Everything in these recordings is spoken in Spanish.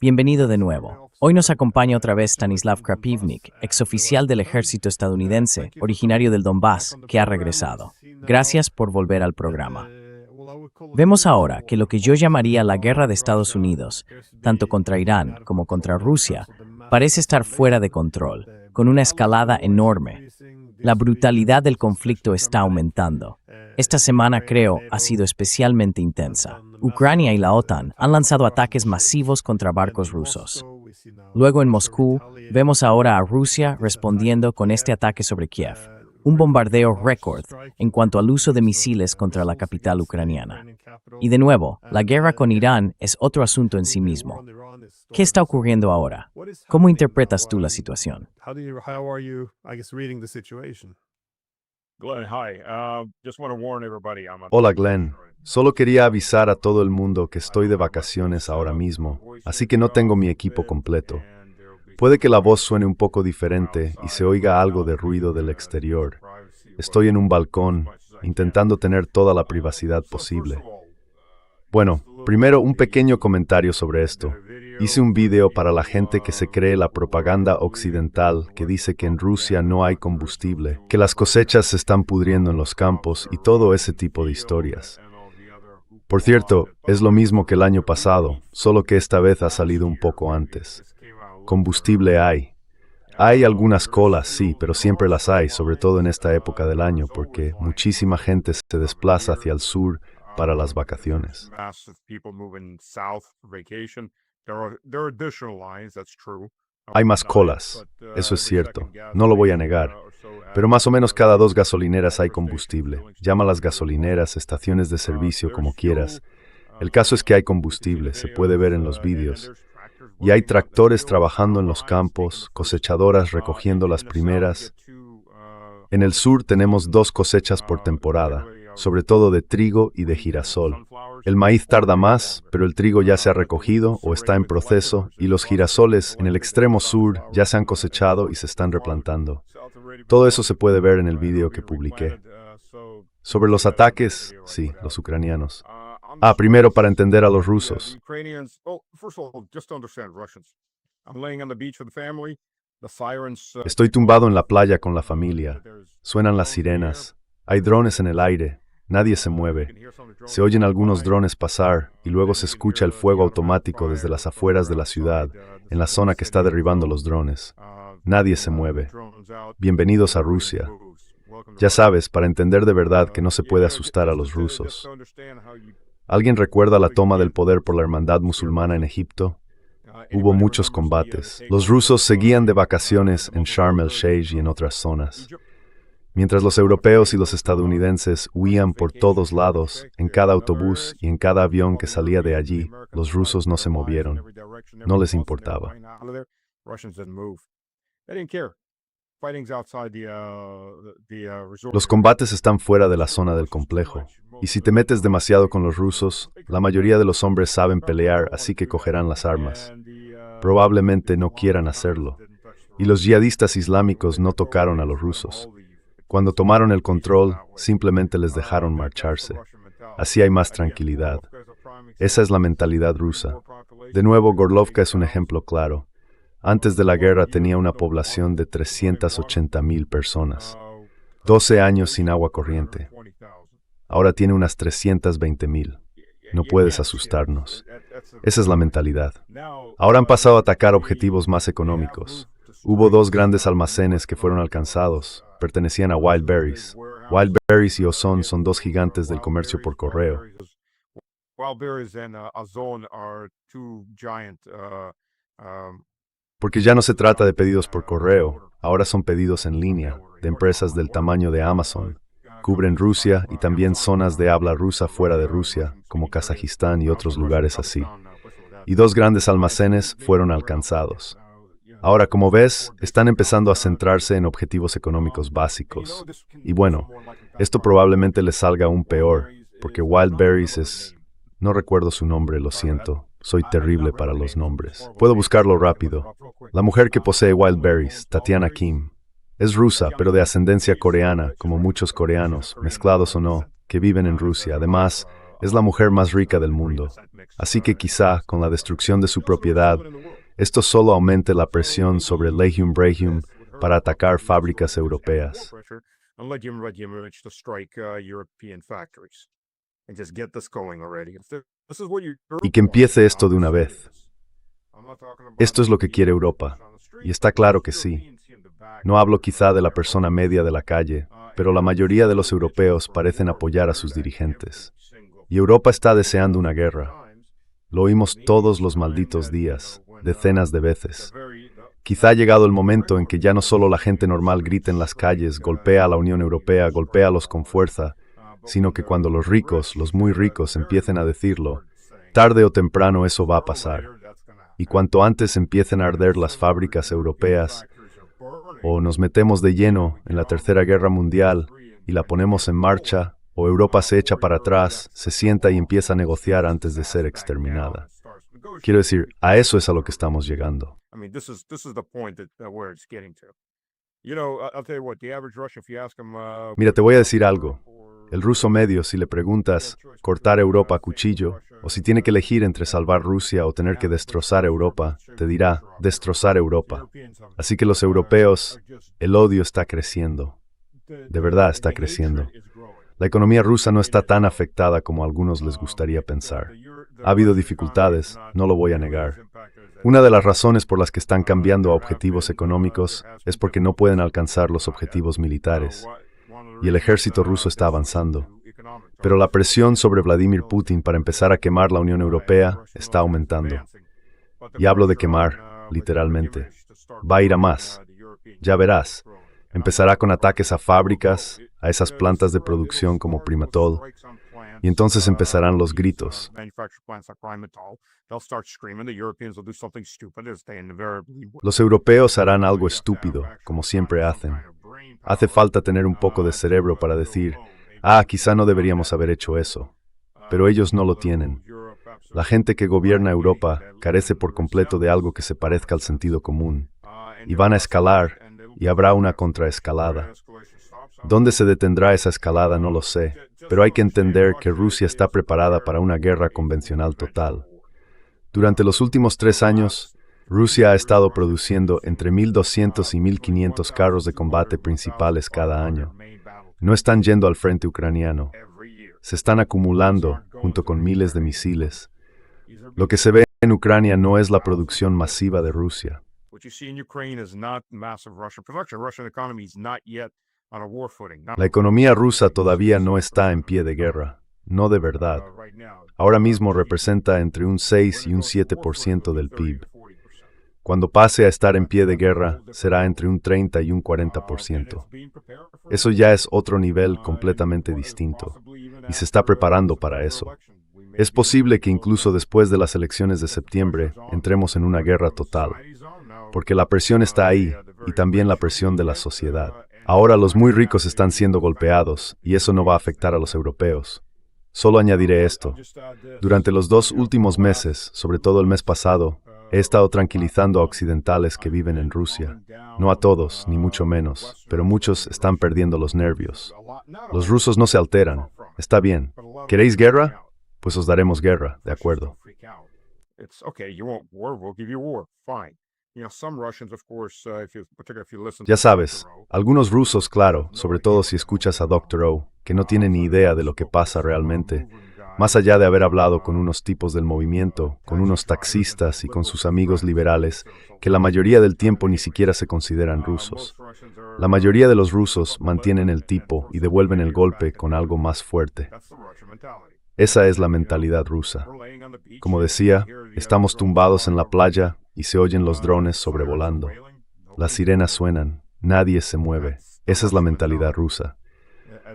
Bienvenido de nuevo. Hoy nos acompaña otra vez Stanislav Krapivnik, exoficial del ejército estadounidense, originario del Donbass, que ha regresado. Gracias por volver al programa. Vemos ahora que lo que yo llamaría la guerra de Estados Unidos, tanto contra Irán como contra Rusia, parece estar fuera de control, con una escalada enorme. La brutalidad del conflicto está aumentando. Esta semana, creo, ha sido especialmente intensa. Ucrania y la OTAN han lanzado ataques masivos contra barcos rusos. Luego en Moscú, vemos ahora a Rusia respondiendo con este ataque sobre Kiev, un bombardeo récord en cuanto al uso de misiles contra la capital ucraniana. Y de nuevo, la guerra con Irán es otro asunto en sí mismo. ¿Qué está ocurriendo ahora? ¿Cómo interpretas tú la situación? Hola Glenn, solo quería avisar a todo el mundo que estoy de vacaciones ahora mismo, así que no tengo mi equipo completo. Puede que la voz suene un poco diferente y se oiga algo de ruido del exterior. Estoy en un balcón, intentando tener toda la privacidad posible. Bueno, primero un pequeño comentario sobre esto. Hice un video para la gente que se cree la propaganda occidental que dice que en Rusia no hay combustible, que las cosechas se están pudriendo en los campos y todo ese tipo de historias. Por cierto, es lo mismo que el año pasado, solo que esta vez ha salido un poco antes. Combustible hay. Hay algunas colas, sí, pero siempre las hay, sobre todo en esta época del año, porque muchísima gente se desplaza hacia el sur para las vacaciones. Hay más colas, eso es cierto, no lo voy a negar, pero más o menos cada 2 gasolineras hay combustible. Llámalas gasolineras, estaciones de servicio, como quieras. El caso es que hay combustible, se puede ver en los vídeos. Y hay tractores trabajando en los campos, cosechadoras recogiendo las primeras. En el sur tenemos 2 cosechas por temporada, sobre todo de trigo y de girasol. El maíz tarda más, pero el trigo ya se ha recogido o está en proceso, y los girasoles en el extremo sur ya se han cosechado y se están replantando. Todo eso se puede ver en el video que publiqué. Sobre los ataques, sí, los ucranianos. Primero para entender a los rusos. Estoy tumbado en la playa con la familia. Suenan las sirenas. Hay drones en el aire. Nadie se mueve. Se oyen algunos drones pasar y luego se escucha el fuego automático desde las afueras de la ciudad, en la zona que está derribando los drones. Nadie se mueve. Bienvenidos a Rusia. Ya sabes, para entender de verdad que no se puede asustar a los rusos. ¿Alguien recuerda la toma del poder por la Hermandad Musulmana en Egipto? Hubo muchos combates. Los rusos seguían de vacaciones en Sharm el-Sheikh y en otras zonas. Mientras los europeos y los estadounidenses huían por todos lados, en cada autobús y en cada avión que salía de allí, los rusos no se movieron. No les importaba. Los combates están fuera de la zona del complejo, y si te metes demasiado con los rusos, la mayoría de los hombres saben pelear, así que cogerán las armas. Probablemente no quieran hacerlo. Y los yihadistas islámicos no tocaron a los rusos. Cuando tomaron el control, simplemente les dejaron marcharse. Así hay más tranquilidad. Esa es la mentalidad rusa. De nuevo, Gorlovka es un ejemplo claro. Antes de la guerra tenía una población de 380,000 personas. 12 años sin agua corriente. Ahora tiene unas 320,000. No puedes asustarnos. Esa es la mentalidad. Ahora han pasado a atacar objetivos más económicos. Hubo 2 grandes almacenes que fueron alcanzados. Pertenecían a Wildberries. Wildberries y Ozon son 2 gigantes del comercio por correo. Porque ya no se trata de pedidos por correo, ahora son pedidos en línea, de empresas del tamaño de Amazon. Cubren Rusia y también zonas de habla rusa fuera de Rusia, como Kazajistán y otros lugares así. Y 2 grandes almacenes fueron alcanzados. Ahora, como ves, están empezando a centrarse en objetivos económicos básicos. Y bueno, esto probablemente les salga aún peor, porque Wildberries es... No recuerdo su nombre, lo siento. Soy terrible para los nombres. Puedo buscarlo rápido. La mujer que posee Wildberries, Tatiana Kim, es rusa, pero de ascendencia coreana, como muchos coreanos, mezclados o no, que viven en Rusia. Además, Es la mujer más rica del mundo. Así que quizá, con la destrucción de su propiedad, esto solo aumente la presión sobre Legium Brachium para atacar fábricas europeas. Y que empiece esto de una vez. Esto es lo que quiere Europa. Y está claro que sí. No hablo quizá de la persona media de la calle, pero la mayoría de los europeos parecen apoyar a sus dirigentes. Y Europa está deseando una guerra. Lo oímos todos los malditos días, decenas de veces. Quizá ha llegado el momento en que ya no solo la gente normal grita en las calles, golpea a la Unión Europea, golpéalos con fuerza, sino que cuando los ricos, los muy ricos, empiecen a decirlo, tarde o temprano eso va a pasar. Y cuanto antes empiecen a arder las fábricas europeas, o nos metemos de lleno en la Tercera Guerra Mundial y la ponemos en marcha, o Europa se echa para atrás, se sienta y empieza a negociar antes de ser exterminada. Quiero decir, a eso es a lo que estamos llegando. Mira, te voy a decir algo. El ruso medio, si le preguntas cortar Europa a cuchillo, o si tiene que elegir entre salvar Rusia o tener que destrozar Europa, te dirá destrozar Europa. Así que los europeos, el odio está creciendo. De verdad está creciendo. La economía rusa no está tan afectada como a algunos les gustaría pensar. Ha habido dificultades, no lo voy a negar. Una de las razones por las que están cambiando a objetivos económicos es porque no pueden alcanzar los objetivos militares. Y el ejército ruso está avanzando. Pero la presión sobre Vladimir Putin para empezar a quemar la Unión Europea está aumentando. Y hablo de quemar, literalmente. Va a ir a más. Ya verás. Empezará con ataques a fábricas, a esas plantas de producción como Primatol, y entonces empezarán los gritos. Los europeos harán algo estúpido, como siempre hacen. Hace falta tener un poco de cerebro para decir, quizá no deberíamos haber hecho eso. Pero ellos no lo tienen. La gente que gobierna Europa carece por completo de algo que se parezca al sentido común. Y van a escalar, y habrá una contraescalada. ¿Dónde se detendrá esa escalada? No lo sé, pero hay que entender que Rusia está preparada para una guerra convencional total. Durante los últimos 3 años, Rusia ha estado produciendo entre 1.200 y 1.500 carros de combate principales cada año. No están yendo al frente ucraniano. Se están acumulando junto con miles de misiles. Lo que se ve en Ucrania no es la producción masiva de Rusia. La economía rusa todavía no está en pie de guerra, no de verdad. Ahora mismo representa entre un 6 y un 7% del PIB. Cuando pase a estar en pie de guerra, será entre un 30 y un 40%. Eso ya es otro nivel completamente distinto, y se está preparando para eso. Es posible que incluso después de las elecciones de septiembre entremos en una guerra total, porque la presión está ahí, y también la presión de la sociedad. Ahora los muy ricos están siendo golpeados, y eso no va a afectar a los europeos. Solo añadiré esto. Durante los 2 últimos meses, sobre todo el mes pasado, he estado tranquilizando a occidentales que viven en Rusia. No a todos, ni mucho menos, pero muchos están perdiendo los nervios. Los rusos no se alteran. Está bien. ¿Queréis guerra? Pues os daremos guerra, ¿de acuerdo? Ya sabes, algunos rusos, claro, sobre todo si escuchas a Dr. O, que no tienen ni idea de lo que pasa realmente, más allá de haber hablado con unos tipos del movimiento, con unos taxistas y con sus amigos liberales, que la mayoría del tiempo ni siquiera se consideran rusos. La mayoría de los rusos mantienen el tipo y devuelven el golpe con algo más fuerte. Esa es la mentalidad rusa. Como decía, estamos tumbados en la playa y se oyen los drones sobrevolando. Las sirenas suenan, nadie se mueve. Esa es la mentalidad rusa.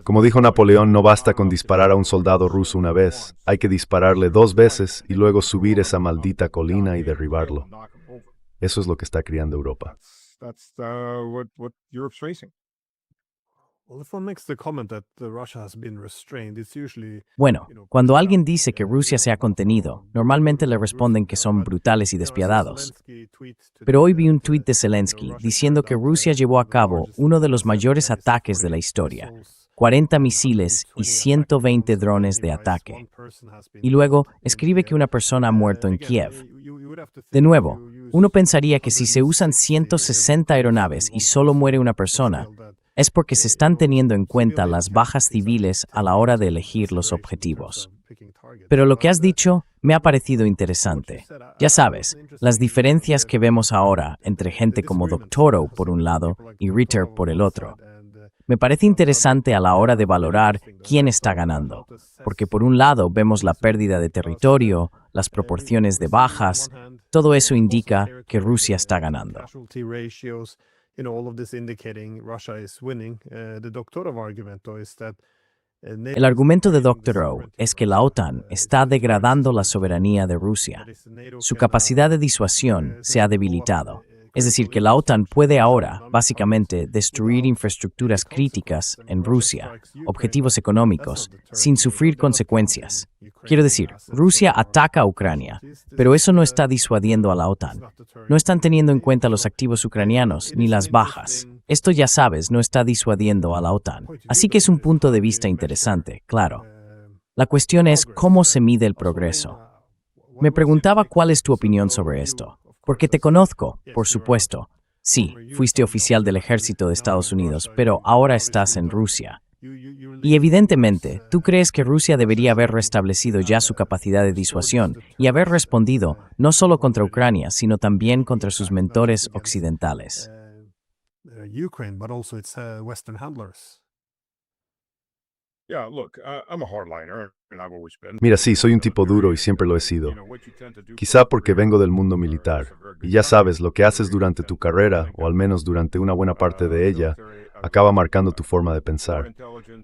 Como dijo Napoleón, no basta con disparar a un soldado ruso una vez, hay que dispararle 2 veces y luego subir esa maldita colina y derribarlo. Eso es lo que está criando Europa. Bueno, cuando alguien dice que Rusia se ha contenido, normalmente le responden que son brutales y despiadados. Pero hoy vi un tuit de Zelensky diciendo que Rusia llevó a cabo uno de los mayores ataques de la historia, 40 misiles y 120 drones de ataque. Y luego escribe que una persona ha muerto en Kiev. De nuevo, uno pensaría que si se usan 160 aeronaves y solo muere una persona, es porque se están teniendo en cuenta las bajas civiles a la hora de elegir los objetivos. Pero lo que has dicho me ha parecido interesante. Ya sabes, las diferencias que vemos ahora entre gente como Doctorow por un lado y Ritter por el otro. Me parece interesante a la hora de valorar quién está ganando, porque por un lado vemos la pérdida de territorio, las proporciones de bajas, todo eso indica que Rusia está ganando. El argumento de Doctorow es que la OTAN está degradando la soberanía de Rusia. Su capacidad de disuasión se ha debilitado. Es decir, que la OTAN puede ahora, básicamente, destruir infraestructuras críticas en Rusia, objetivos económicos, sin sufrir consecuencias. Quiero decir, Rusia ataca a Ucrania, pero eso no está disuadiendo a la OTAN. No están teniendo en cuenta los activos ucranianos ni las bajas. Esto, ya sabes, no está disuadiendo a la OTAN. Así que es un punto de vista interesante, claro. La cuestión es cómo se mide el progreso. Me preguntaba cuál es tu opinión sobre esto. Porque te conozco, por supuesto. Sí, fuiste oficial del ejército de Estados Unidos, pero ahora estás en Rusia. Y evidentemente, tú crees que Rusia debería haber restablecido ya su capacidad de disuasión y haber respondido no solo contra Ucrania, sino también contra sus mentores occidentales. Mira, sí, soy un tipo duro y siempre lo he sido. Quizá porque vengo del mundo militar. Y ya sabes, lo que haces durante tu carrera, o al menos durante una buena parte de ella, acaba marcando tu forma de pensar.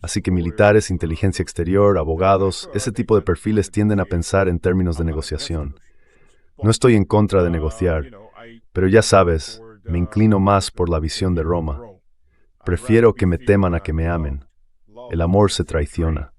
Así que militares, inteligencia exterior, abogados, ese tipo de perfiles tienden a pensar en términos de negociación. No estoy en contra de negociar, pero ya sabes, me inclino más por la visión de Roma. Prefiero que me teman a que me amen. El amor se traiciona.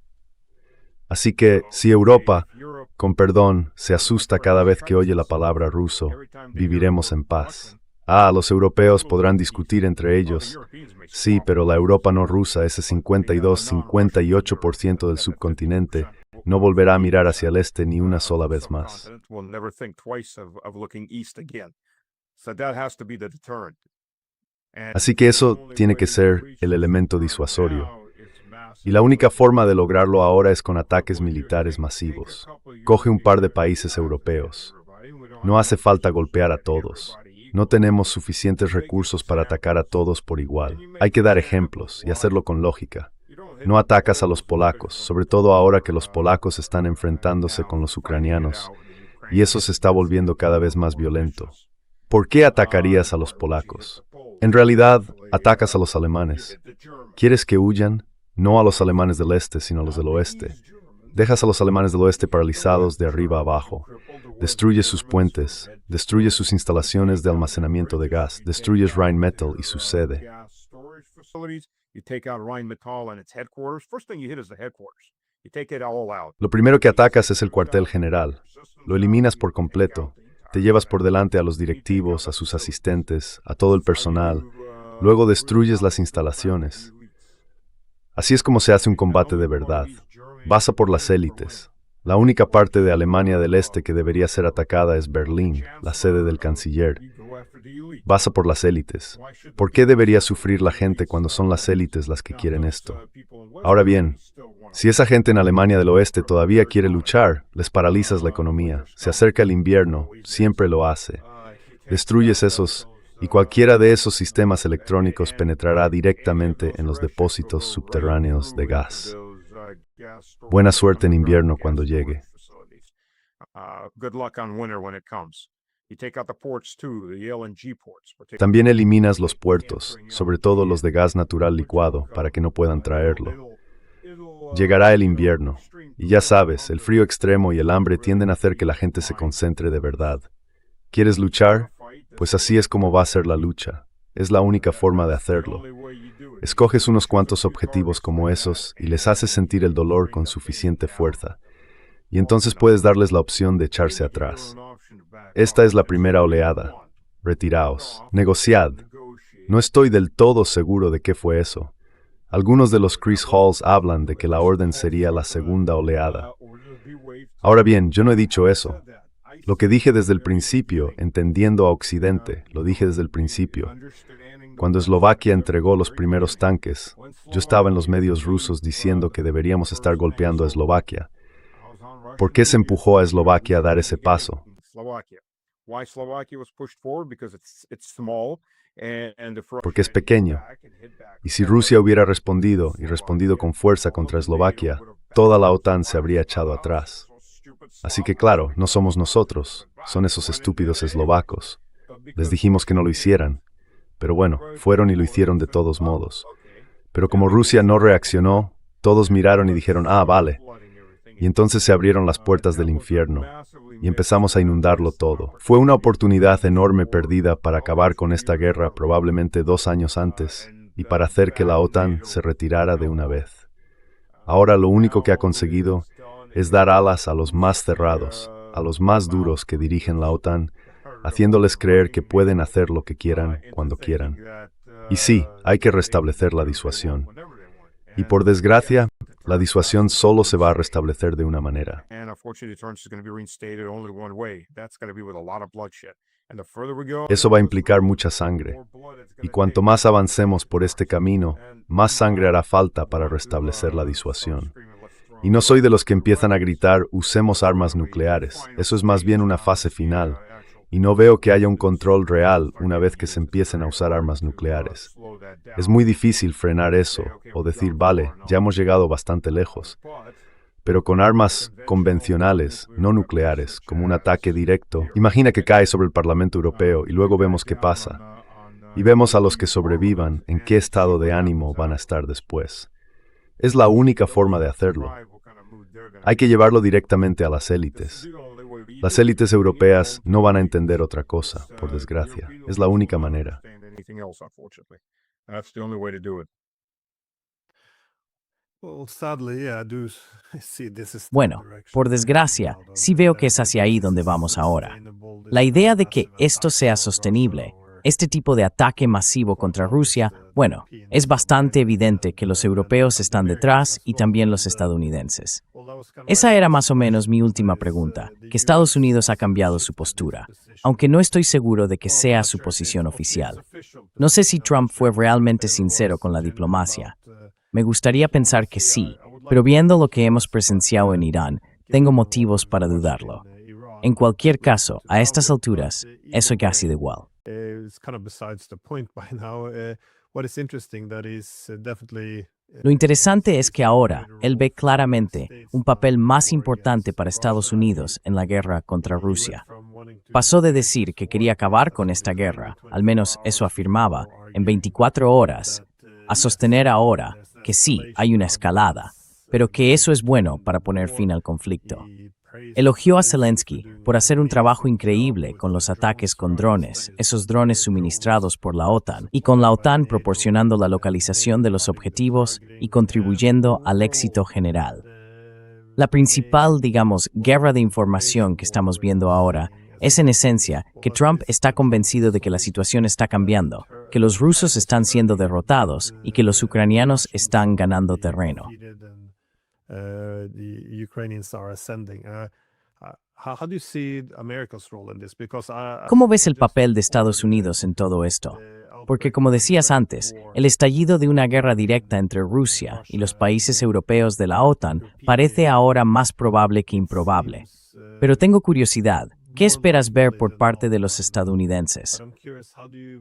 Así que, si Europa, con perdón, se asusta cada vez que oye la palabra ruso, viviremos en paz. Los europeos podrán discutir entre ellos. Sí, pero la Europa no rusa, ese 52-58% del subcontinente, no volverá a mirar hacia el este ni una sola vez más. Así que eso tiene que ser el elemento disuasorio. Y la única forma de lograrlo ahora es con ataques militares masivos. Coge un par de países europeos. No hace falta golpear a todos. No tenemos suficientes recursos para atacar a todos por igual. Hay que dar ejemplos y hacerlo con lógica. No atacas a los polacos, sobre todo ahora que los polacos están enfrentándose con los ucranianos, y eso se está volviendo cada vez más violento. ¿Por qué atacarías a los polacos? En realidad, atacas a los alemanes. ¿Quieres que huyan? No a los alemanes del este, sino a los del oeste. Dejas a los alemanes del oeste paralizados de arriba a abajo. Destruyes sus puentes, destruyes sus instalaciones de almacenamiento de gas, destruyes Rheinmetall y su sede. Lo primero que atacas es el cuartel general. Lo eliminas por completo. Te llevas por delante a los directivos, a sus asistentes, a todo el personal. Luego destruyes las instalaciones. Así es como se hace un combate de verdad. Vas a por las élites. La única parte de Alemania del Este que debería ser atacada es Berlín, la sede del canciller. Vas a por las élites. ¿Por qué debería sufrir la gente cuando son las élites las que quieren esto? Ahora bien, si esa gente en Alemania del Oeste todavía quiere luchar, les paralizas la economía. Se acerca el invierno, siempre lo hace. Destruyes esos, y cualquiera de esos sistemas electrónicos penetrará directamente en los depósitos subterráneos de gas. Buena suerte en invierno cuando llegue. También eliminas los puertos, sobre todo los de gas natural licuado, para que no puedan traerlo. Llegará el invierno, y ya sabes, el frío extremo y el hambre tienden a hacer que la gente se concentre de verdad. ¿Quieres luchar? Pues así es como va a ser la lucha. Es la única forma de hacerlo. Escoges unos cuantos objetivos como esos y les haces sentir el dolor con suficiente fuerza. Y entonces puedes darles la opción de echarse atrás. Esta es la primera oleada. Retiraos. Negociad. No estoy del todo seguro de qué fue eso. Algunos de los Chris Halls hablan de que la orden sería la segunda oleada. Ahora bien, yo no he dicho eso. Lo que dije desde el principio, entendiendo a Occidente, lo dije desde el principio. Cuando Eslovaquia entregó los primeros tanques, yo estaba en los medios rusos diciendo que deberíamos estar golpeando a Eslovaquia. ¿Por qué se empujó a Eslovaquia a dar ese paso? Porque es pequeño. Y si Rusia hubiera respondido, y respondido con fuerza contra Eslovaquia, toda la OTAN se habría echado atrás. Así que claro, no somos nosotros, son esos estúpidos eslovacos. Les dijimos que no lo hicieran. Pero bueno, fueron y lo hicieron de todos modos. Pero como Rusia no reaccionó, todos miraron y dijeron, vale. Y entonces se abrieron las puertas del infierno y empezamos a inundarlo todo. Fue una oportunidad enorme perdida para acabar con esta guerra probablemente 2 años antes y para hacer que la OTAN se retirara de una vez. Ahora lo único que ha conseguido es dar alas a los más cerrados, a los más duros que dirigen la OTAN, haciéndoles creer que pueden hacer lo que quieran, cuando quieran. Y sí, hay que restablecer la disuasión. Y por desgracia, la disuasión solo se va a restablecer de una manera. Eso va a implicar mucha sangre. Y cuanto más avancemos por este camino, más sangre hará falta para restablecer la disuasión. Y no soy de los que empiezan a gritar, usemos armas nucleares. Eso es más bien una fase final. Y no veo que haya un control real una vez que se empiecen a usar armas nucleares. Es muy difícil frenar eso o decir, vale, ya hemos llegado bastante lejos. Pero con armas convencionales, no nucleares, como un ataque directo, imagina que cae sobre el Parlamento Europeo y luego vemos qué pasa. Y vemos a los que sobrevivan en qué estado de ánimo van a estar después. Es la única forma de hacerlo. Hay que llevarlo directamente a las élites. Las élites europeas no van a entender otra cosa, por desgracia. Es la única manera. Bueno, por desgracia, sí veo que es hacia ahí donde vamos ahora. La idea de que esto sea sostenible, este tipo de ataque masivo contra Rusia, bueno, es bastante evidente que los europeos están detrás y también los estadounidenses. Esa era más o menos mi última pregunta, que Estados Unidos ha cambiado su postura, aunque no estoy seguro de que sea su posición oficial. No sé si Trump fue realmente sincero con la diplomacia. Me gustaría pensar que sí, pero viendo lo que hemos presenciado en Irán, tengo motivos para dudarlo. En cualquier caso, a estas alturas, eso ya ha sido igual. Lo interesante es que ahora él ve claramente un papel más importante para Estados Unidos en la guerra contra Rusia. Pasó de decir que quería acabar con esta guerra, al menos eso afirmaba, en 24 horas, a sostener ahora que sí, hay una escalada, pero que eso es bueno para poner fin al conflicto. Elogió a Zelensky por hacer un trabajo increíble con los ataques con drones, esos drones suministrados por la OTAN, y con la OTAN proporcionando la localización de los objetivos y contribuyendo al éxito general. La principal, guerra de información que estamos viendo ahora es en esencia que Trump está convencido de que la situación está cambiando, que los rusos están siendo derrotados y que los ucranianos están ganando terreno. ¿Cómo ves el papel de Estados Unidos en todo esto? Porque como decías antes, el estallido de una guerra directa entre Rusia y los países europeos de la OTAN parece ahora más probable que improbable. Pero tengo curiosidad, ¿qué esperas ver por parte de los estadounidenses?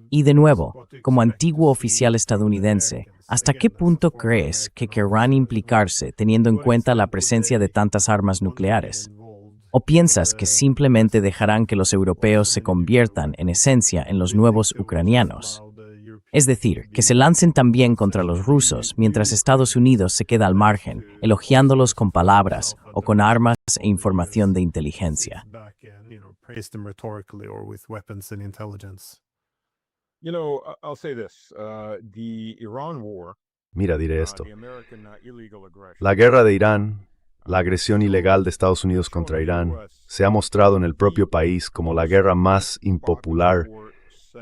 Y de nuevo, como antiguo oficial estadounidense, ¿hasta qué punto crees que querrán implicarse teniendo en cuenta la presencia de tantas armas nucleares? ¿O piensas que simplemente dejarán que los europeos se conviertan, en esencia, en los nuevos ucranianos? Es decir, que se lancen también contra los rusos mientras Estados Unidos se queda al margen, elogiándolos con palabras o con armas e información de inteligencia. Mira, diré esto. La guerra de Irán, la agresión ilegal de Estados Unidos contra Irán, se ha mostrado en el propio país como la guerra más impopular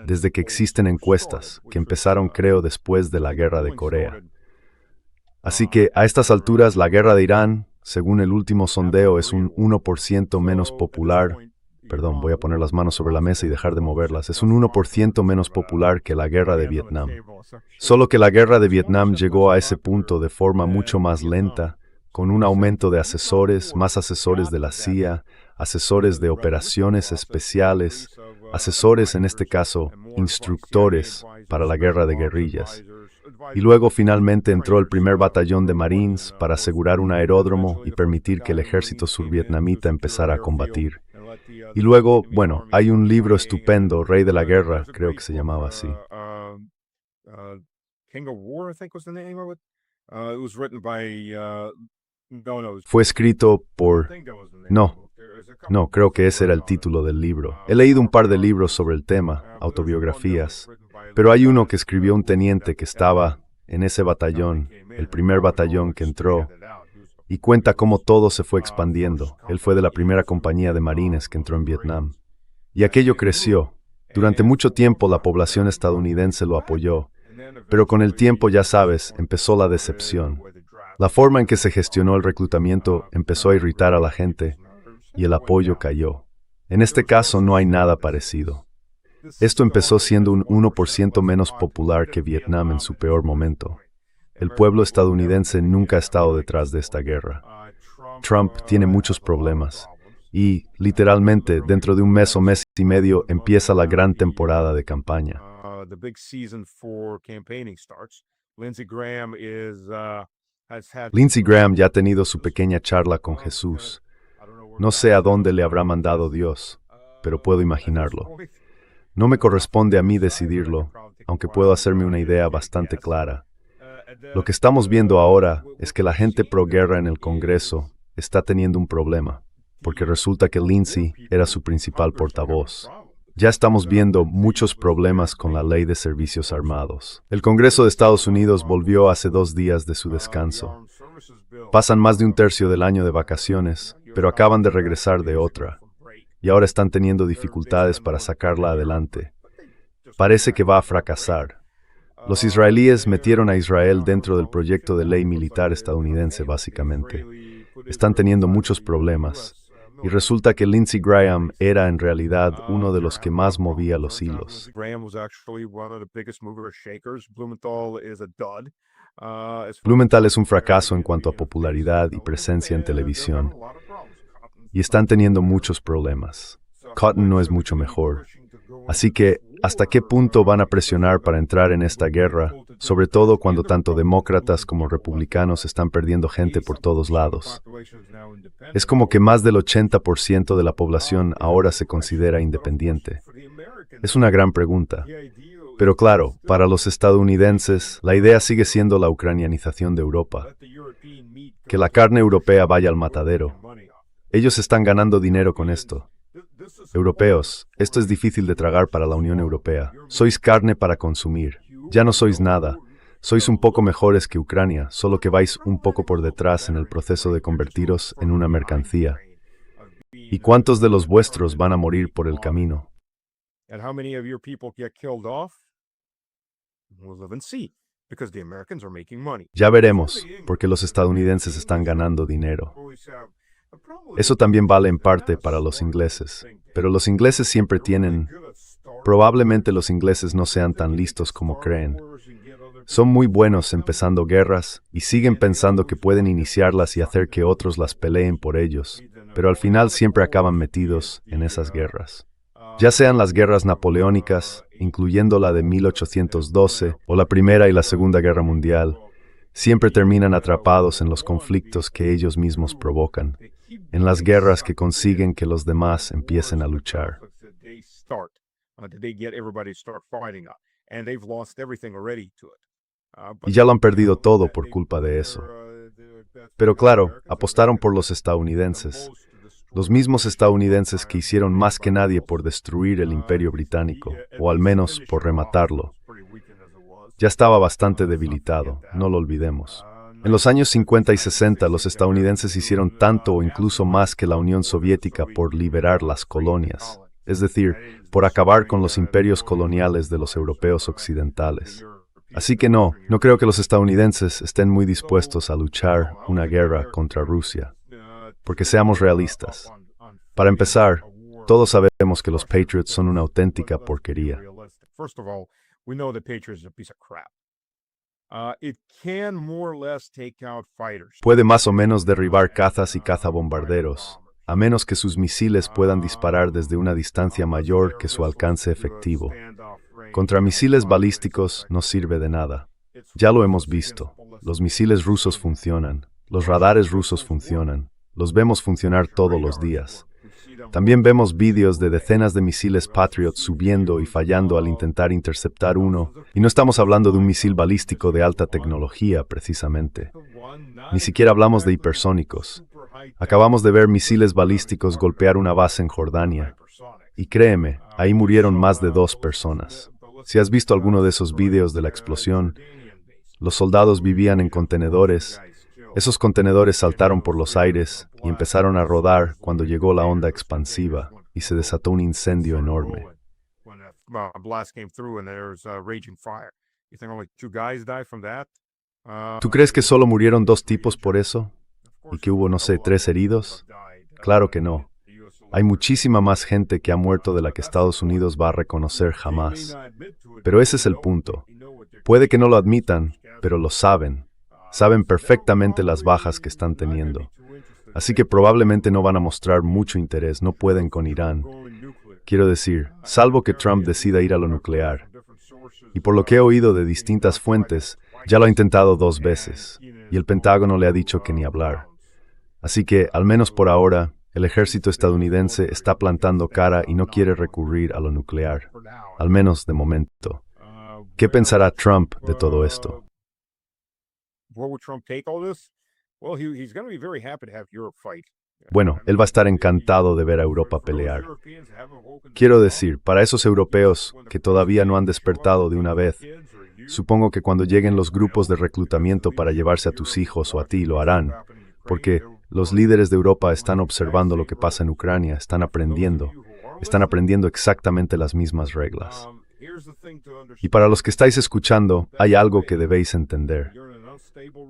desde que existen encuestas, que empezaron, creo, después de la guerra de Corea. Así que a estas alturas la guerra de Irán, según el último sondeo, es un 1% menos popular. Perdón, voy a poner las manos sobre la mesa y dejar de moverlas. Es un 1% menos popular que la guerra de Vietnam. Solo que la guerra de Vietnam llegó a ese punto de forma mucho más lenta, con un aumento de asesores, más asesores de la CIA, asesores de operaciones especiales, asesores, en este caso, instructores para la guerra de guerrillas. Y luego finalmente entró el primer batallón de Marines para asegurar un aeródromo y permitir que el ejército survietnamita empezara a combatir. Y luego, bueno, hay un libro estupendo, Rey de la Guerra, creo que se llamaba así. Fue escrito por... No, creo que ese era el título del libro. He leído un par de libros sobre el tema, autobiografías, pero hay uno que escribió un teniente que estaba en ese batallón, el primer batallón que entró, y cuenta cómo todo se fue expandiendo. Él fue de la primera compañía de marines que entró en Vietnam. Y aquello creció. Durante mucho tiempo la población estadounidense lo apoyó, pero con el tiempo, ya sabes, empezó la decepción. La forma en que se gestionó el reclutamiento empezó a irritar a la gente y el apoyo cayó. En este caso no hay nada parecido. Esto empezó siendo un 1% menos popular que Vietnam en su peor momento. El pueblo estadounidense nunca ha estado detrás de esta guerra. Trump tiene muchos problemas y, literalmente, dentro de un mes o mes y medio empieza la gran temporada de campaña. Lindsey Graham ya ha tenido su pequeña charla con Jesús. No sé a dónde le habrá mandado Dios, pero puedo imaginarlo. No me corresponde a mí decidirlo, aunque puedo hacerme una idea bastante clara. Lo que estamos viendo ahora es que la gente pro-guerra en el Congreso está teniendo un problema, porque resulta que Lindsey era su principal portavoz. Ya estamos viendo muchos problemas con la ley de servicios armados. El Congreso de Estados Unidos volvió hace 2 días de su descanso. Pasan más de un tercio del año de vacaciones, pero acaban de regresar de otra, y ahora están teniendo dificultades para sacarla adelante. Parece que va a fracasar. Los israelíes metieron a Israel dentro del proyecto de ley militar estadounidense, básicamente. Están teniendo muchos problemas. Y resulta que Lindsey Graham era en realidad uno de los que más movía los hilos. Blumenthal es un fracaso en cuanto a popularidad y presencia en televisión. Y están teniendo muchos problemas. Cotton no es mucho mejor. Así que, ¿hasta qué punto van a presionar para entrar en esta guerra? Sobre todo cuando tanto demócratas como republicanos están perdiendo gente por todos lados. Es como que más del 80% de la población ahora se considera independiente. Es una gran pregunta. Pero claro, para los estadounidenses, la idea sigue siendo la ucranianización de Europa. Que la carne europea vaya al matadero. Ellos están ganando dinero con esto. Europeos, esto es difícil de tragar para la Unión Europea. Sois carne para consumir. Ya no sois nada. Sois un poco mejores que Ucrania, solo que vais un poco por detrás en el proceso de convertiros en una mercancía. ¿Y cuántos de los vuestros van a morir por el camino? Ya veremos, porque los estadounidenses están ganando dinero. Eso también vale en parte para los ingleses, pero los ingleses siempre tienen... Probablemente los ingleses no sean tan listos como creen. Son muy buenos empezando guerras y siguen pensando que pueden iniciarlas y hacer que otros las peleen por ellos, pero al final siempre acaban metidos en esas guerras. Ya sean las guerras napoleónicas, incluyendo la de 1812, o la Primera y la Segunda Guerra Mundial, siempre terminan atrapados en los conflictos que ellos mismos provocan, en las guerras que consiguen que los demás empiecen a luchar. Y ya lo han perdido todo por culpa de eso. Pero claro, apostaron por los estadounidenses, los mismos estadounidenses que hicieron más que nadie por destruir el Imperio Británico, o al menos por rematarlo. Ya estaba bastante debilitado, no lo olvidemos. En los años 50 y 60, los estadounidenses hicieron tanto o incluso más que la Unión Soviética por liberar las colonias, es decir, por acabar con los imperios coloniales de los europeos occidentales. Así que no creo que los estadounidenses estén muy dispuestos a luchar una guerra contra Rusia. Porque seamos realistas. Para empezar, todos sabemos que los Patriots son una auténtica porquería. Puede más o menos derribar cazas y cazabombarderos, a menos que sus misiles puedan disparar desde una distancia mayor que su alcance efectivo. Contra misiles balísticos no sirve de nada. Ya lo hemos visto. Los misiles rusos funcionan. Los radares rusos funcionan. Los vemos funcionar todos los días. También vemos vídeos de decenas de misiles Patriot subiendo y fallando al intentar interceptar uno, y no estamos hablando de un misil balístico de alta tecnología, precisamente. Ni siquiera hablamos de hipersónicos. Acabamos de ver misiles balísticos golpear una base en Jordania. Y créeme, ahí murieron más de 2 personas. Si has visto alguno de esos vídeos de la explosión, los soldados vivían en contenedores. Esos contenedores saltaron por los aires y empezaron a rodar cuando llegó la onda expansiva y se desató un incendio enorme. ¿Tú crees que solo murieron 2 tipos por eso? ¿Y que hubo, no sé, 3 heridos? Claro que no. Hay muchísima más gente que ha muerto de la que Estados Unidos va a reconocer jamás. Pero ese es el punto. Puede que no lo admitan, pero lo saben. Saben perfectamente las bajas que están teniendo. Así que probablemente no van a mostrar mucho interés, no pueden con Irán. Quiero decir, salvo que Trump decida ir a lo nuclear. Y por lo que he oído de distintas fuentes, ya lo ha intentado 2 veces, y el Pentágono le ha dicho que ni hablar. Así que, al menos por ahora, el ejército estadounidense está plantando cara y no quiere recurrir a lo nuclear, al menos de momento. ¿Qué pensará Trump de todo esto? Bueno, él va a estar encantado de ver a Europa pelear. Quiero decir, para esos europeos que todavía no han despertado de una vez, supongo que cuando lleguen los grupos de reclutamiento para llevarse a tus hijos o a ti lo harán, porque los líderes de Europa están observando lo que pasa en Ucrania, están aprendiendo exactamente las mismas reglas. Y para los que estáis escuchando, hay algo que debéis entender.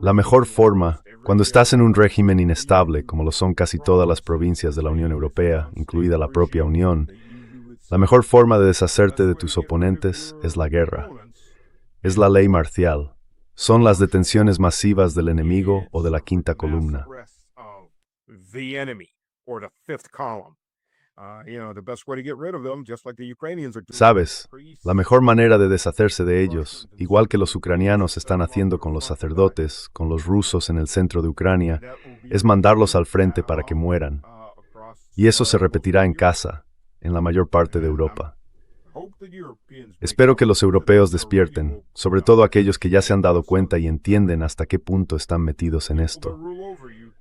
La mejor forma, cuando estás en un régimen inestable, como lo son casi todas las provincias de la Unión Europea, incluida la propia Unión, la mejor forma de deshacerte de tus oponentes es la guerra. Es la ley marcial. Son las detenciones masivas del enemigo o de la quinta columna. Sabes, la mejor manera de deshacerse de ellos, igual que los ucranianos están haciendo con los sacerdotes, con los rusos en el centro de Ucrania, es mandarlos al frente para que mueran. Y eso se repetirá en casa, en la mayor parte de Europa. Espero que los europeos despierten, sobre todo aquellos que ya se han dado cuenta y entienden hasta qué punto están metidos en esto.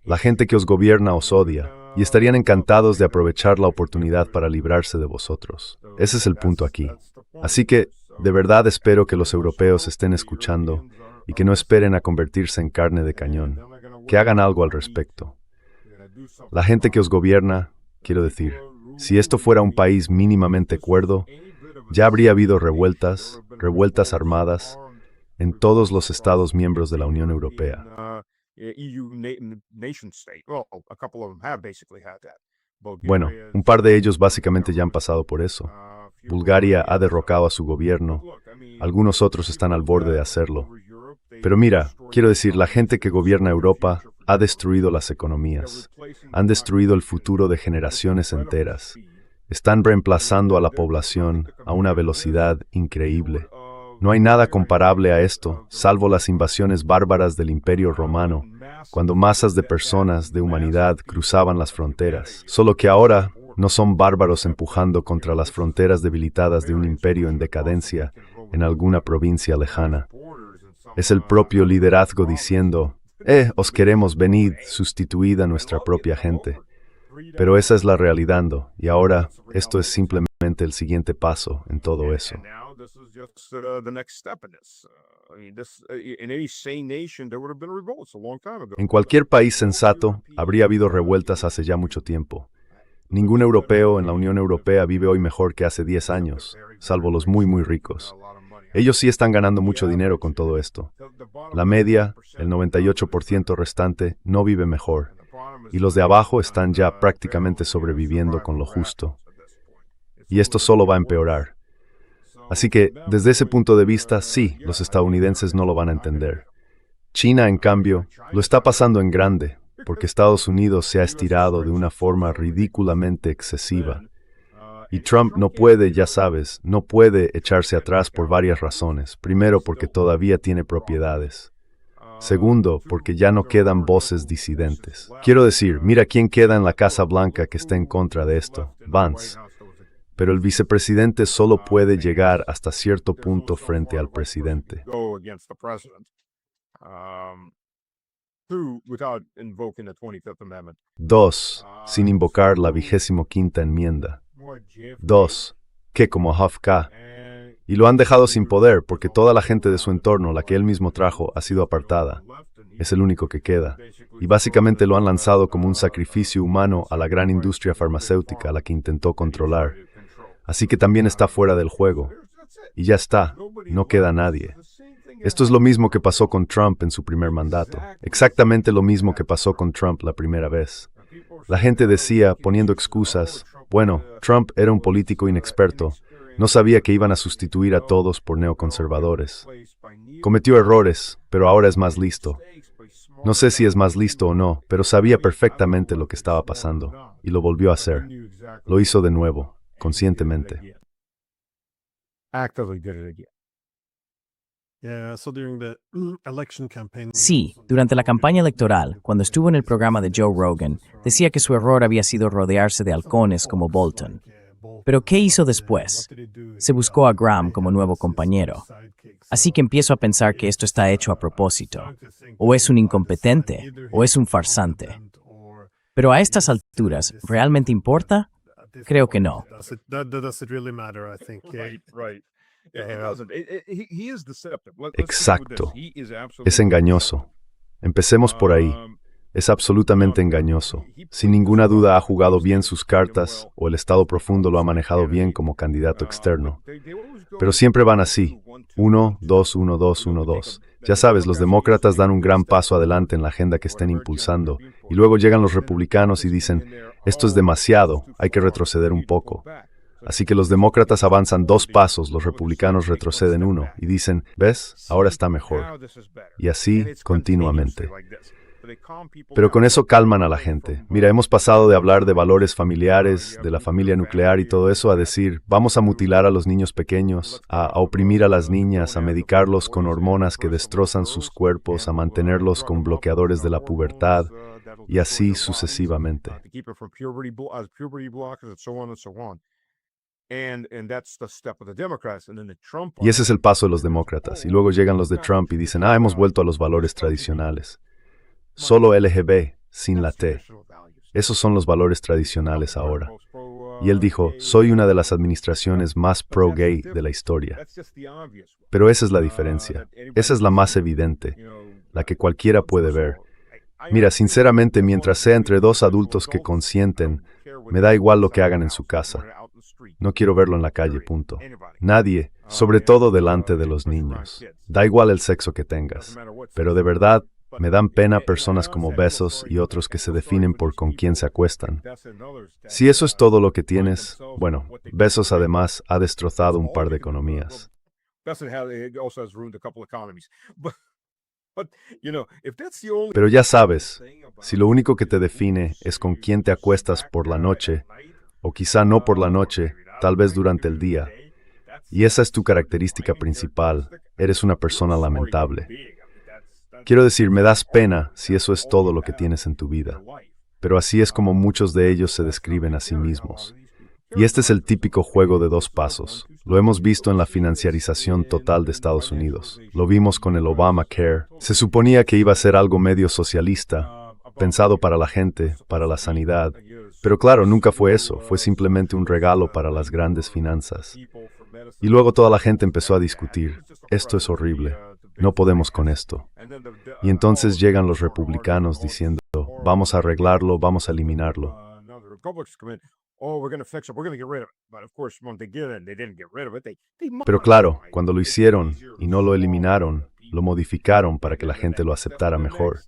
La gente que os gobierna os odia, y estarían encantados de aprovechar la oportunidad para librarse de vosotros. Ese es el punto aquí. Así que, de verdad espero que los europeos estén escuchando y que no esperen a convertirse en carne de cañón, que hagan algo al respecto. La gente que os gobierna, quiero decir, si esto fuera un país mínimamente cuerdo, ya habría habido revueltas armadas en todos los Estados miembros de la Unión Europea. Bueno, un par de ellos básicamente ya han pasado por eso. Bulgaria ha derrocado a su gobierno, algunos otros están al borde de hacerlo. Pero mira, quiero decir, la gente que gobierna Europa ha destruido las economías, han destruido el futuro de generaciones enteras, están reemplazando a la población a una velocidad increíble. No hay nada comparable a esto, salvo las invasiones bárbaras del Imperio Romano, cuando masas de personas, de humanidad, cruzaban las fronteras. Solo que ahora no son bárbaros empujando contra las fronteras debilitadas de un imperio en decadencia en alguna provincia lejana. Es el propio liderazgo diciendo, os queremos, venid, sustituid a nuestra propia gente. Pero esa es la realidad, y ahora esto es simplemente el siguiente paso en todo eso. En cualquier país sensato, habría habido revueltas hace ya mucho tiempo. Ningún europeo en la Unión Europea vive hoy mejor que hace 10 años, salvo los muy ricos. Ellos sí están ganando mucho dinero con todo esto. La media, el 98% restante, no vive mejor. Y los de abajo están ya prácticamente sobreviviendo con lo justo. Y esto solo va a empeorar. Así que, desde ese punto de vista, sí, los estadounidenses no lo van a entender. China, en cambio, lo está pasando en grande, porque Estados Unidos se ha estirado de una forma ridículamente excesiva. Y Trump no puede, ya sabes, no puede echarse atrás por varias razones. Primero, porque todavía tiene propiedades. Segundo, porque ya no quedan voces disidentes. Quiero decir, mira quién queda en la Casa Blanca que está en contra de esto, Vance. Pero el vicepresidente solo puede llegar hasta cierto punto frente al presidente. Dos, sin invocar la 25ª enmienda. Dos, que como Huff K. Y lo han dejado sin poder porque toda la gente de su entorno, la que él mismo trajo, ha sido apartada. Es el único que queda. Y básicamente lo han lanzado como un sacrificio humano a la gran industria farmacéutica a la que intentó controlar. Así que también está fuera del juego. Y ya está, no queda nadie. Esto es lo mismo que pasó con Trump en su primer mandato. Exactamente lo mismo que pasó con Trump la primera vez. La gente decía, poniendo excusas, bueno, Trump era un político inexperto, no sabía que iban a sustituir a todos por neoconservadores. Cometió errores, pero ahora es más listo. No sé si es más listo o no, pero sabía perfectamente lo que estaba pasando, y lo volvió a hacer. Lo hizo de nuevo, conscientemente. Sí, durante la campaña electoral, cuando estuvo en el programa de Joe Rogan, decía que su error había sido rodearse de halcones como Bolton. Pero ¿qué hizo después? Se buscó a Graham como nuevo compañero. Así que empiezo a pensar que esto está hecho a propósito. O es un incompetente, o es un farsante. Pero a estas alturas, ¿realmente importa? Creo que no. Exacto. Es engañoso. Empecemos por ahí. Es absolutamente engañoso. Sin ninguna duda ha jugado bien sus cartas, o el Estado profundo lo ha manejado bien como candidato externo. Pero siempre van así. 1, 2, 1, 2, 1, 2. Ya sabes, los demócratas dan un gran paso adelante en la agenda que estén impulsando, y luego llegan los republicanos y dicen, esto es demasiado, hay que retroceder un poco. Así que los demócratas avanzan 2 pasos, los republicanos retroceden 1, y dicen, ¿ves? Ahora está mejor. Y así continuamente. Pero con eso calman a la gente. Mira, hemos pasado de hablar de valores familiares, de la familia nuclear y todo eso, a decir, vamos a mutilar a los niños pequeños, a oprimir a las niñas, a medicarlos con hormonas que destrozan sus cuerpos, a mantenerlos con bloqueadores de la pubertad, y así sucesivamente. Y ese es el paso de los demócratas. Y luego llegan los de Trump y dicen, hemos vuelto a los valores tradicionales. Solo LGB, sin la T. Esos son los valores tradicionales ahora. Y él dijo, soy una de las administraciones más pro-gay de la historia. Pero esa es la diferencia. Esa es la más evidente, la que cualquiera puede ver. Mira, sinceramente, mientras sea entre 2 adultos que consienten, me da igual lo que hagan en su casa. No quiero verlo en la calle, punto. Nadie, sobre todo delante de los niños. Da igual el sexo que tengas. Pero de verdad, me dan pena personas como Bezos y otros que se definen por con quién se acuestan. Si eso es todo lo que tienes, bueno, Bezos además ha destrozado un par de economías. Pero ya sabes, si lo único que te define es con quién te acuestas por la noche, o quizá no por la noche, tal vez durante el día, y esa es tu característica principal, eres una persona lamentable. Quiero decir, me das pena si eso es todo lo que tienes en tu vida. Pero así es como muchos de ellos se describen a sí mismos. Y este es el típico juego de 2 pasos. Lo hemos visto en la financiarización total de Estados Unidos. Lo vimos con el Obamacare. Se suponía que iba a ser algo medio socialista, pensado para la gente, para la sanidad. Pero claro, nunca fue eso. Fue simplemente un regalo para las grandes finanzas. Y luego toda la gente empezó a discutir. Esto es horrible. No podemos con esto. Y entonces llegan los republicanos diciendo, vamos a arreglarlo, vamos a eliminarlo. Pero claro, cuando lo hicieron y no lo eliminaron, lo modificaron para que la gente lo aceptara mejor.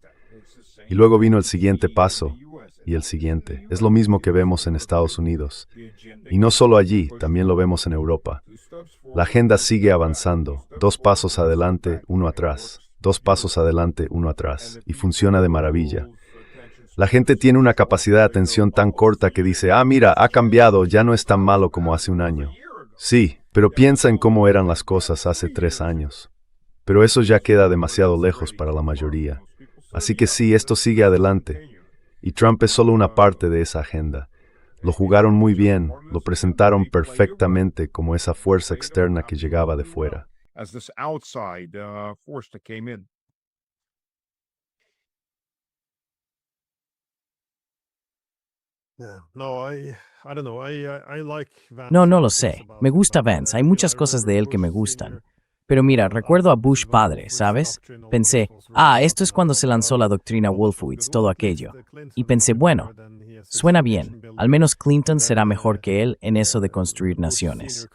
Y luego vino el siguiente paso y el siguiente. Es lo mismo que vemos en Estados Unidos. Y no solo allí, también lo vemos en Europa. La agenda sigue avanzando, 2 pasos adelante, 1 atrás, 2 pasos adelante, 1 atrás, y funciona de maravilla. La gente tiene una capacidad de atención tan corta que dice, mira, ha cambiado, ya no es tan malo como hace un año. Sí, pero piensa en cómo eran las cosas hace 3 años. Pero eso ya queda demasiado lejos para la mayoría. Así que sí, esto sigue adelante. Y Trump es solo una parte de esa agenda. Lo jugaron muy bien, lo presentaron perfectamente como esa fuerza externa que llegaba de fuera. No, no lo sé. Me gusta Vance, hay muchas cosas de él que me gustan. Pero mira, recuerdo a Bush padre, ¿sabes? Pensé, esto es cuando se lanzó la doctrina Wolfowitz, todo aquello. Y pensé, bueno, suena bien, al menos Clinton será mejor que él en eso de construir naciones.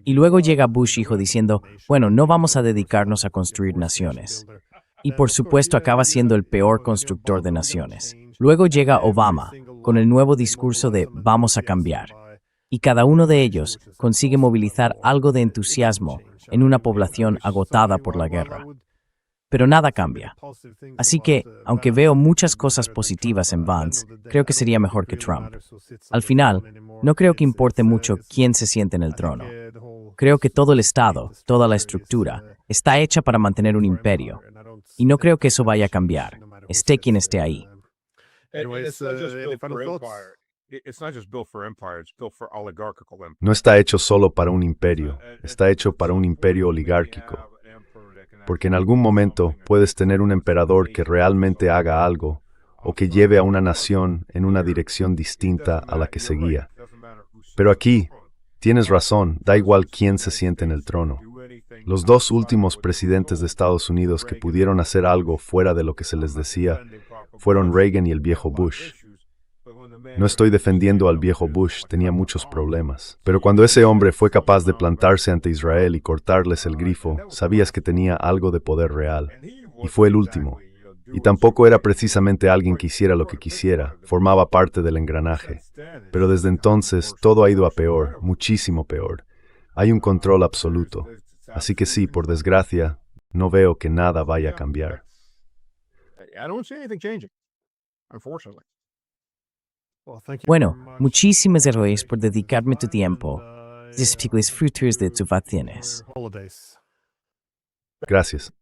Y luego llega Bush hijo diciendo, bueno, no vamos a dedicarnos a construir naciones. Y por supuesto acaba siendo el peor constructor de naciones. Luego llega Obama, con el nuevo discurso de vamos a cambiar. Y cada uno de ellos consigue movilizar algo de entusiasmo en una población agotada por la guerra. Pero nada cambia. Así que, aunque veo muchas cosas positivas en Vance, creo que sería mejor que Trump. Al final, no creo que importe mucho quién se siente en el trono. Creo que todo el Estado, toda la estructura, está hecha para mantener un imperio. Y no creo que eso vaya a cambiar, esté quien esté ahí. No está hecho solo para un imperio, está hecho para un imperio oligárquico. Porque en algún momento puedes tener un emperador que realmente haga algo o que lleve a una nación en una dirección distinta a la que seguía. Pero aquí, tienes razón, da igual quién se siente en el trono. Los 2 últimos presidentes de Estados Unidos que pudieron hacer algo fuera de lo que se les decía fueron Reagan y el viejo Bush. No estoy defendiendo al viejo Bush, tenía muchos problemas. Pero cuando ese hombre fue capaz de plantarse ante Israel y cortarles el grifo, sabías que tenía algo de poder real. Y fue el último. Y tampoco era precisamente alguien que hiciera lo que quisiera, formaba parte del engranaje. Pero desde entonces todo ha ido a peor, muchísimo peor. Hay un control absoluto. Así que sí, por desgracia, no veo que nada vaya a cambiar. Bueno, muchísimas gracias por dedicarme tu tiempo. Disfrutos de tus vacaciones. Gracias.